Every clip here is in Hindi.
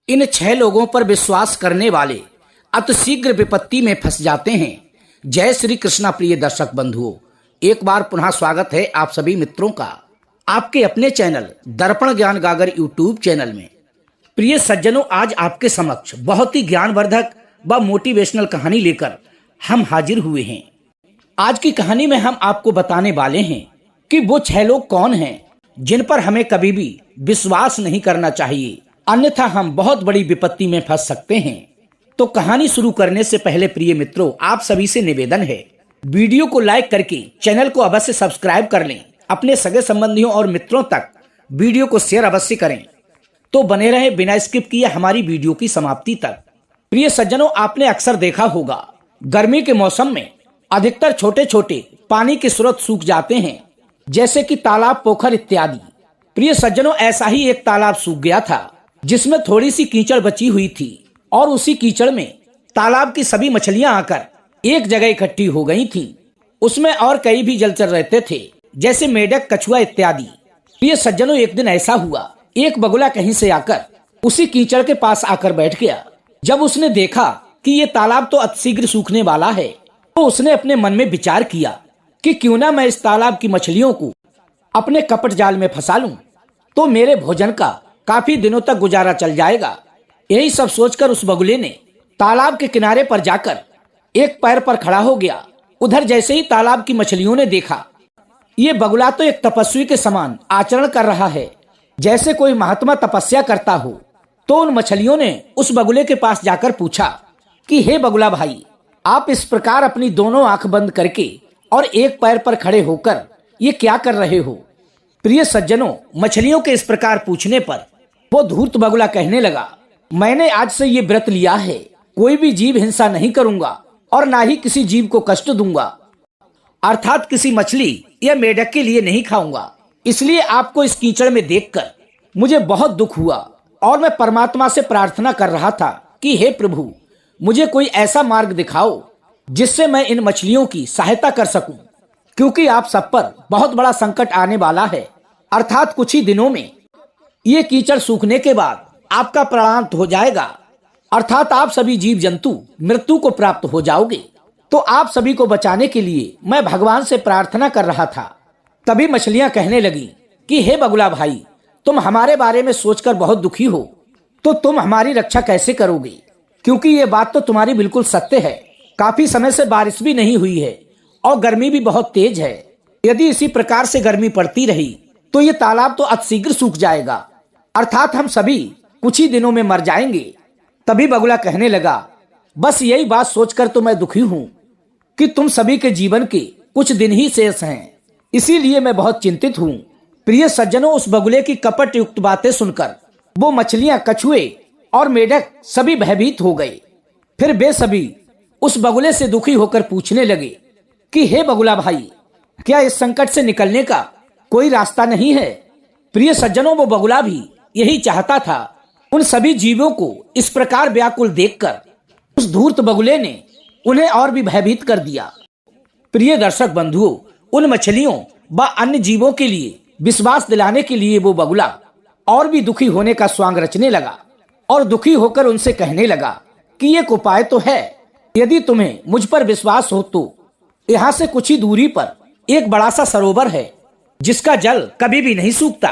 इन 6 लोगों पर विश्वास करने वाले अतिशीघ्र विपत्ति में फंस जाते हैं। जय श्री कृष्णा प्रिय दर्शक बंधुओं, एक बार पुनः स्वागत है आप सभी मित्रों का आपके अपने चैनल दर्पण ज्ञान गागर यूट्यूब चैनल में। प्रिय सज्जनों, आज आपके समक्ष बहुत ही ज्ञानवर्धक व मोटिवेशनल कहानी लेकर हम हाजिर हुए हैं। आज की कहानी में हम आपको बताने वाले हैं कि वो 6 लोग कौन हैं जिन पर हमें कभी भी विश्वास नहीं करना चाहिए, अन्यथा हम बहुत बड़ी विपत्ति में फंस सकते हैं। तो कहानी शुरू करने से पहले प्रिय मित्रों, आप सभी से निवेदन है, वीडियो को लाइक करके चैनल को अवश्य सब्सक्राइब कर लें। अपने सगे संबंधियों और मित्रों तक वीडियो को शेयर अवश्य करें। तो बने रहे बिना स्किप किए हमारी वीडियो की समाप्ति तक। प्रिय सज्जनों, आपने अक्सर देखा होगा गर्मी के मौसम में अधिकतर छोटे छोटे पानी के स्रोत सूख जाते हैं, जैसे कि तालाब, पोखर इत्यादि। प्रिय सज्जनों, ऐसा ही एक तालाब सूख गया था जिसमें थोड़ी सी कीचड़ बची हुई थी और उसी कीचड़ में तालाब की सभी मछलियां आकर एक जगह इकट्ठी हो गई थीं। उसमें और कई भी जलचर रहते थे, जैसे मेढक, कछुआ इत्यादि। प्रिय सज्जनों, एक दिन ऐसा हुआ, एक बगुला कहीं से आकर उसी कीचड़ के पास आकर बैठ गया। जब उसने देखा कि ये तालाब तो अतिशीघ्र सूखने वाला है, तो उसने अपने मन में विचार किया कि क्यों ना मैं इस तालाब की मछलियों को अपने कपट जाल में फंसा लूं, तो मेरे भोजन का काफी दिनों तक गुजारा चल जाएगा। यही सब सोचकर उस बगुले ने तालाब के किनारे पर जाकर एक पैर पर खड़ा हो गया। उधर जैसे ही तालाब की मछलियों ने देखा, ये बगुला तो एक तपस्वी के समान आचरण कर रहा है, जैसे कोई महात्मा तपस्या करता हो। तो उन मछलियों ने उस बगुले के पास जाकर पूछा कि हे बगुला भाई, आप इस प्रकार अपनी दोनों आंख बंद करके और एक पैर पर खड़े होकर ये क्या कर रहे हो? प्रिय सज्जनों, मछलियों के इस प्रकार पूछने पर वो धूर्त बगुला कहने लगा, मैंने आज से ये व्रत लिया है, कोई भी जीव हिंसा नहीं करूंगा और ना ही किसी जीव को कष्ट दूंगा, अर्थात किसी मछली या मेढक के लिए नहीं खाऊंगा। इसलिए आपको इस कीचड़ में देखकर मुझे बहुत दुख हुआ और मैं परमात्मा से प्रार्थना कर रहा था कि हे प्रभु, मुझे कोई ऐसा मार्ग दिखाओ जिससे मैं इन मछलियों की सहायता कर सकूं, क्योंकि आप सब पर बहुत बड़ा संकट आने वाला है। अर्थात कुछ ही दिनों में ये कीचड़ सूखने के बाद आपका प्राणांत हो जाएगा, अर्थात आप सभी जीव जंतु मृत्यु को प्राप्त हो जाओगे। तो आप सभी को बचाने के लिए मैं भगवान से प्रार्थना कर रहा था। तभी मछलियां कहने लगी कि हे बगुला भाई, तुम हमारे बारे में सोचकर बहुत दुखी हो, तो तुम हमारी रक्षा कैसे करोगे? क्योंकि ये बात तो तुम्हारी बिल्कुल सत्य है। काफी समय से बारिश भी नहीं हुई है और गर्मी भी बहुत तेज है। यदि इसी प्रकार से गर्मी पड़ती रही तो ये तालाब तो अतिशीघ्र सूख जाएगा, अर्थात हम सभी कुछ ही दिनों में मर जाएंगे। तभी बगुला कहने लगा, बस यही बात सोचकर तो मैं दुखी हूँ कि तुम सभी के जीवन के कुछ दिन ही शेष हैं, इसीलिए मैं बहुत चिंतित हूँ। प्रिय सज्जनों, उस बगुले की कपट युक्त बातें सुनकर वो मछलियां, कछुए और मेढक सभी भयभीत हो गए। फिर वे सभी उस बगुले से दुखी होकर पूछने लगे कि हे बगुला भाई, क्या इस संकट से निकलने का कोई रास्ता नहीं है? प्रिय सज्जनों, वो बगुला भी यही चाहता था। उन सभी जीवों को इस प्रकार व्याकुल देखकर उस धूर्त बगुले ने उन्हें और भी भयभीत कर दिया। प्रिय दर्शक बंधुओं, उन मछलियों व अन्य जीवों के लिए विश्वास दिलाने के लिए वो बगुला और भी दुखी होने का स्वांग रचने लगा और दुखी होकर उनसे कहने लगा कि एक उपाय तो है। यदि तुम्हें मुझ पर विश्वास हो तो यहाँ से कुछ ही दूरी पर एक बड़ा सा सरोवर है जिसका जल कभी भी नहीं सूखता।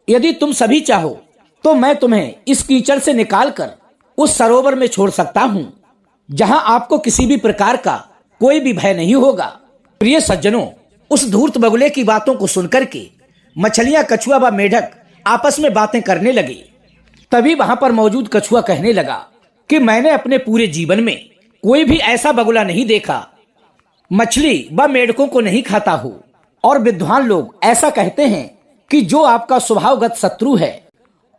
यदि तुम सभी चाहो तो मैं तुम्हें इस कीचड़ से निकालकर उस सरोवर में छोड़ सकता हूँ, जहाँ आपको किसी भी प्रकार का कोई भी भय नहीं होगा। प्रिय सज्जनों, उस धूर्त बगुले की बातों को सुनकर के मछलियां, कछुआ व मेढक आपस में बातें करने लगे। तभी वहां पर मौजूद कछुआ कहने लगा कि मैंने अपने पूरे जीवन में कोई भी ऐसा बगुला नहीं देखा, मछली व मेढकों को नहीं खाता हो। और विद्वान लोग ऐसा कहते हैं कि जो आपका स्वभावगत शत्रु है,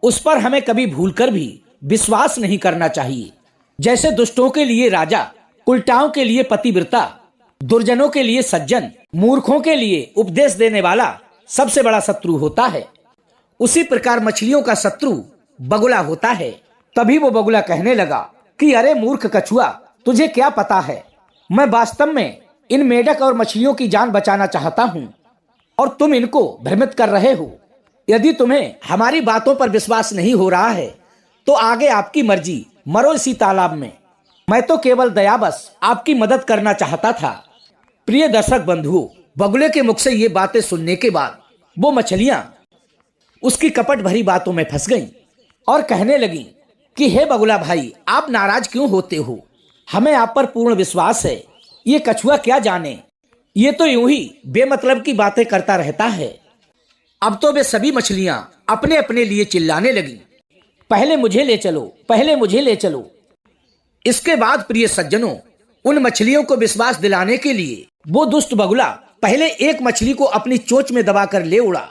उस पर हमें कभी भूलकर भी विश्वास नहीं करना चाहिए। जैसे दुष्टों के लिए राजा, उल्टाओं के लिए पतिव्रता, दुर्जनों के लिए सज्जन, मूर्खों के लिए उपदेश देने वाला सबसे बड़ा शत्रु होता है, उसी प्रकार मछलियों का शत्रु बगुला होता है। तभी वो बगुला कहने लगा कि अरे मूर्ख कछुआ, तुझे क्या पता है, मैं वास्तव में इन मेढक और मछलियों की जान बचाना चाहता हूँ और तुम इनको भ्रमित कर रहे हो। यदि तुम्हें हमारी बातों पर विश्वास नहीं हो रहा है तो आगे आपकी मर्जी, मरो इसी तालाब में। मैं तो केवल दयाबस आपकी मदद करना चाहता था। प्रिय दर्शक बंधुओं, बगुले के मुख से ये बातें सुनने के बाद वो मछलियां उसकी कपट भरी बातों में फंस गईं और कहने लगी कि हे बगुला भाई, आप नाराज क्यों होते हो? हमें आप पर पूर्ण विश्वास है। ये कछुआ क्या जाने, ये तो यूं ही बेमतलब की बातें करता रहता है। अब तो वे सभी मछलियां अपने अपने लिए चिल्लाने लगी, पहले मुझे ले चलो, पहले मुझे ले चलो। इसके बाद प्रिय सज्जनों, उन मछलियों को विश्वास दिलाने के लिए वो दुष्ट बगुला पहले एक मछली को अपनी चोंच में दबाकर ले उड़ा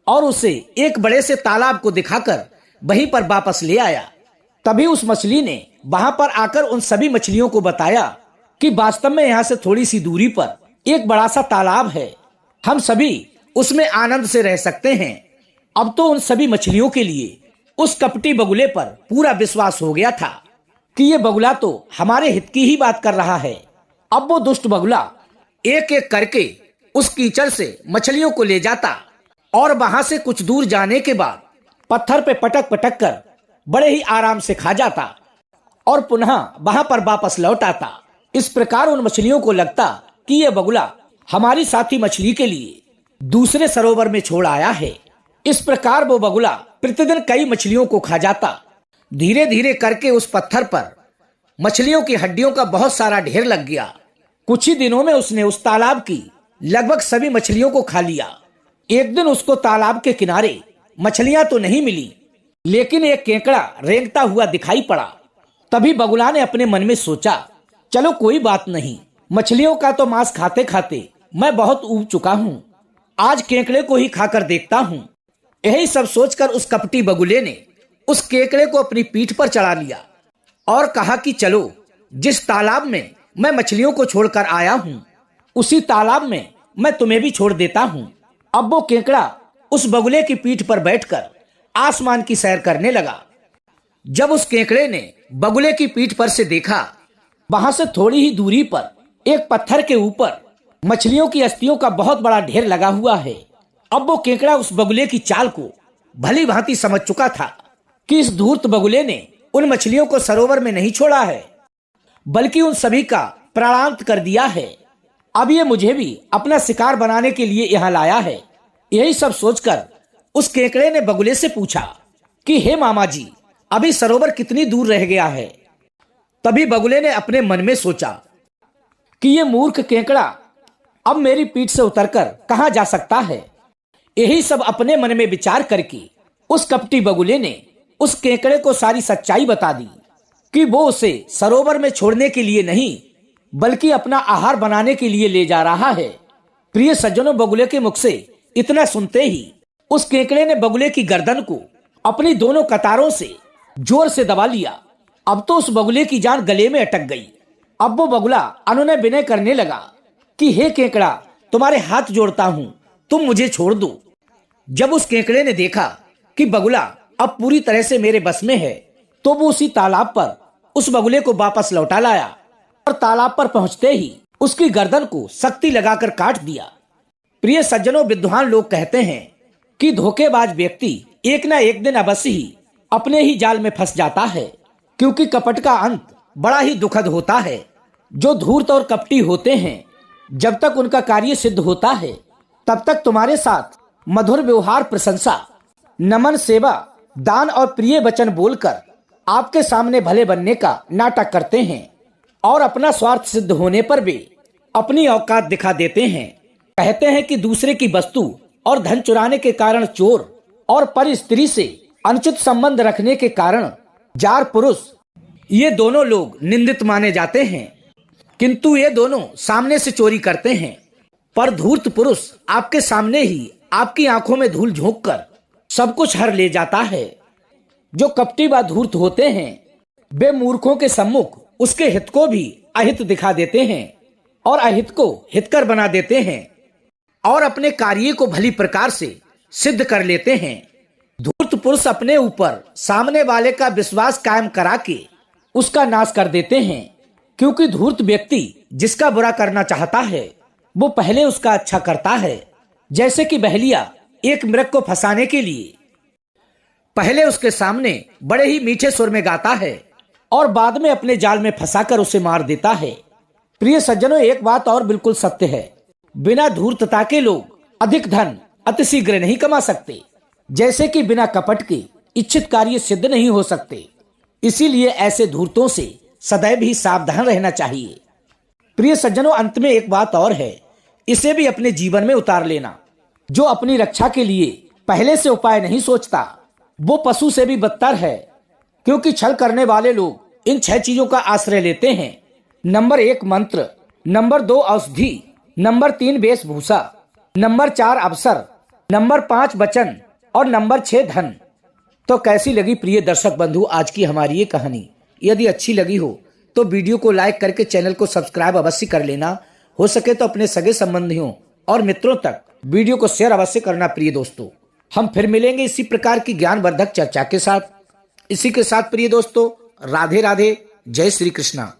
और उसे एक बड़े से तालाब को दिखाकर वहीं पर वापस ले आया। तभी उस मछली ने वहां पर आकर उन सभी मछलियों को बताया कि वास्तव में यहाँ से थोड़ी सी दूरी पर एक बड़ा सा तालाब है, हम सभी उसमें आनंद से रह सकते हैं। अब तो उन सभी मछलियों के लिए उस कपटी बगुले पर पूरा विश्वास हो गया था कि ये बगुला तो हमारे हित की ही बात कर रहा है। अब वो दुष्ट बगुला एक एक करके उस कीचड़ से मछलियों को ले जाता और वहां से कुछ दूर जाने के बाद पत्थर पे पटक पटक कर बड़े ही आराम से खा जाता और पुनः वहां पर वापस लौट आता। इस प्रकार उन मछलियों को लगता कि यह बगुला हमारी साथी मछली के लिए दूसरे सरोवर में छोड़ आया है। इस प्रकार वो बगुला प्रतिदिन कई मछलियों को खा जाता। धीरे धीरे करके उस पत्थर पर मछलियों की हड्डियों का बहुत सारा ढेर लग गया। कुछ ही दिनों में उसने उस तालाब की लगभग सभी मछलियों को खा लिया। एक दिन उसको तालाब के किनारे मछलियां तो नहीं मिली, लेकिन एक केकड़ा रेंगता हुआ दिखाई पड़ा। तभी बगुला ने अपने मन में सोचा, चलो कोई बात नहीं, मछलियों का तो मांस खाते खाते मैं बहुत ऊब चुका हूँ, आज केकड़े को ही खाकर देखता हूँ। यही सब सोचकर उस कपटी बगुले ने उस केकड़े को अपनी पीठ पर चढ़ा लिया और कहा कि चलो, जिस तालाब में मैं मछलियों को छोड़कर आया हूँ उसी तालाब में मैं तुम्हें भी छोड़ देता हूँ। अब वो केकड़ा उस बगुले की पीठ पर बैठकर आसमान की सैर करने लगा। जब उस केकड़े ने बगुले की पीठ पर से देखा, वहां से थोड़ी ही दूरी पर एक पत्थर के ऊपर मछलियों की अस्थियों का बहुत बड़ा ढेर लगा हुआ है। अब वो केकड़ा उस बगुले की चाल को भली भांति समझ चुका था कि इस धूर्त बगुले ने उन मछलियों को सरोवर में नहीं छोड़ा है, बल्कि उन सभी का प्राणांत कर दिया है। अब ये मुझे भी अपना शिकार बनाने के लिए यहाँ लाया है। यही सब सोचकर उस केकड़े ने बगुले से पूछा कि हे मामा जी, अभी सरोवर कितनी दूर रह गया है? तभी बगुले ने अपने मन में सोचा कि ये मूर्ख केकड़ा अब मेरी पीठ से उतरकर कहाँ जा सकता है। यही सब अपने मन में विचार करके उस कपटी बगुले ने उस केकड़े को सारी सच्चाई बता दी कि वो उसे सरोवर में छोड़ने के लिए नहीं, बल्कि अपना आहार बनाने के लिए ले जा रहा है। प्रिय सज्जनों, बगुले के मुख से इतना सुनते ही उस केकड़े ने बगुले की गर्दन को अपनी दोनों कतारों से जोर से दबा लिया। अब तो उस बगुले की जान गले में अटक गई। अब वो बगुला अनुनय विनय करने लगा कि हे केकड़ा, तुम्हारे हाथ जोड़ता हूं, तुम मुझे छोड़ दो। जब उस केकड़े ने देखा कि बगुला अब पूरी तरह से मेरे बस में है, तो वो उसी तालाब पर उस बगुले को वापस लौटा लाया और तालाब पर पहुंचते ही उसकी गर्दन को सख्ती लगाकर काट दिया। प्रिय सज्जनों, विद्वान लोग कहते हैं कि धोखेबाज व्यक्ति एक ना एक दिन अवश्य ही अपने ही जाल में फंस जाता है, क्योंकि कपट का अंत बड़ा ही दुखद होता है। जो धूर्त और कपटी होते हैं, जब तक उनका कार्य सिद्ध होता है तब तक तुम्हारे साथ मधुर व्यवहार, प्रशंसा, नमन, सेवा, दान और प्रिय वचन बोलकर आपके सामने भले बनने का नाटक करते हैं और अपना स्वार्थ सिद्ध होने पर भी अपनी औकात दिखा देते हैं। कहते हैं कि दूसरे की वस्तु और धन चुराने के कारण चोर और पर स्त्री से अनुचित संबंध रखने के कारण जार पुरुष, ये दोनों लोग निंदित माने जाते हैं, किंतु ये दोनों सामने से चोरी करते हैं। पर धूर्त पुरुष आपके सामने ही आपकी आंखों में धूल झोंक कर सब कुछ हर ले जाता है। जो कपटी व धूर्त होते हैं, वे मूर्खों के सम्मुख उसके हित को भी अहित दिखा देते हैं और अहित को हितकर बना देते हैं और अपने कार्य को भली प्रकार से सिद्ध कर लेते हैं। धूर्त पुरुष अपने ऊपर सामने वाले का विश्वास कायम करा के उसका नाश कर देते हैं, क्योंकि धूर्त व्यक्ति जिसका बुरा करना चाहता है वो पहले उसका अच्छा करता है। जैसे कि बहेलिया एक मृग को फंसाने के लिए पहले उसके सामने बड़े ही मीठे सुर में गाता है और बाद में अपने जाल में फंसाकर उसे मार देता है। प्रिय सज्जनों, एक बात और बिल्कुल सत्य है, बिना धूर्तता के लोग अधिक धन अतिशीघ्र नहीं कमा सकते, जैसे कि बिना कपट के इच्छित कार्य सिद्ध नहीं हो सकते। इसीलिए ऐसे धूर्तों से सदैव ही सावधान रहना चाहिए। प्रिय सज्जनों, अंत में एक बात और है, इसे भी अपने जीवन में उतार लेना। जो अपनी रक्षा के लिए पहले से उपाय नहीं सोचता, वो पशु से भी बदतर है, क्योंकि छल करने वाले लोग इन 6 चीजों का आश्रय लेते हैं। नंबर 1 मंत्र, नंबर 2 औषधि, नंबर 3 वेशभूषा, नंबर 4 अवसर, नंबर 5 वचन और नंबर 6 धन। तो कैसी लगी प्रिय दर्शक बंधु आज की हमारी ये कहानी? यदि अच्छी लगी हो तो वीडियो को लाइक करके चैनल को सब्सक्राइब अवश्य कर लेना। हो सके तो अपने सगे संबंधियों और मित्रों तक वीडियो को शेयर अवश्य करना। प्रिय दोस्तों, हम फिर मिलेंगे इसी प्रकार की ज्ञानवर्धक चर्चा के साथ। इसी के साथ प्रिय दोस्तों, राधे राधे, जय श्री कृष्णा।